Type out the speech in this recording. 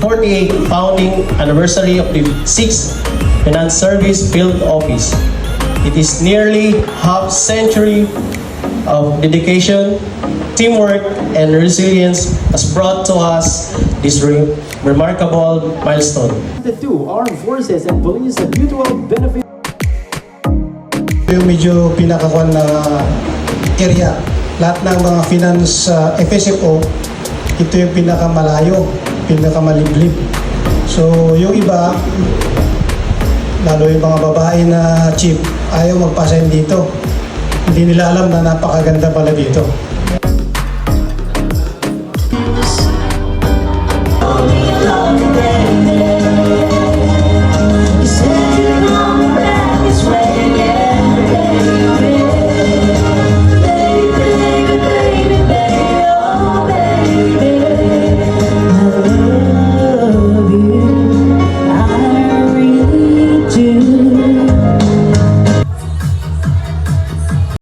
48th founding anniversary of the 6th Finance Service Field Office. It is nearly half-century of dedication, teamwork, and resilience has brought to us this remarkable milestone. The two armed forces and police have mutual benefit. Yung medyo pinakakuan na area, lahat ng mga finance FSFO, ito yung pinakamalayo, pinakamaliblib. So yung iba, lalo yung mga babae na chief, ayaw magpasign dito. Hindi nila alam na napakaganda pala dito.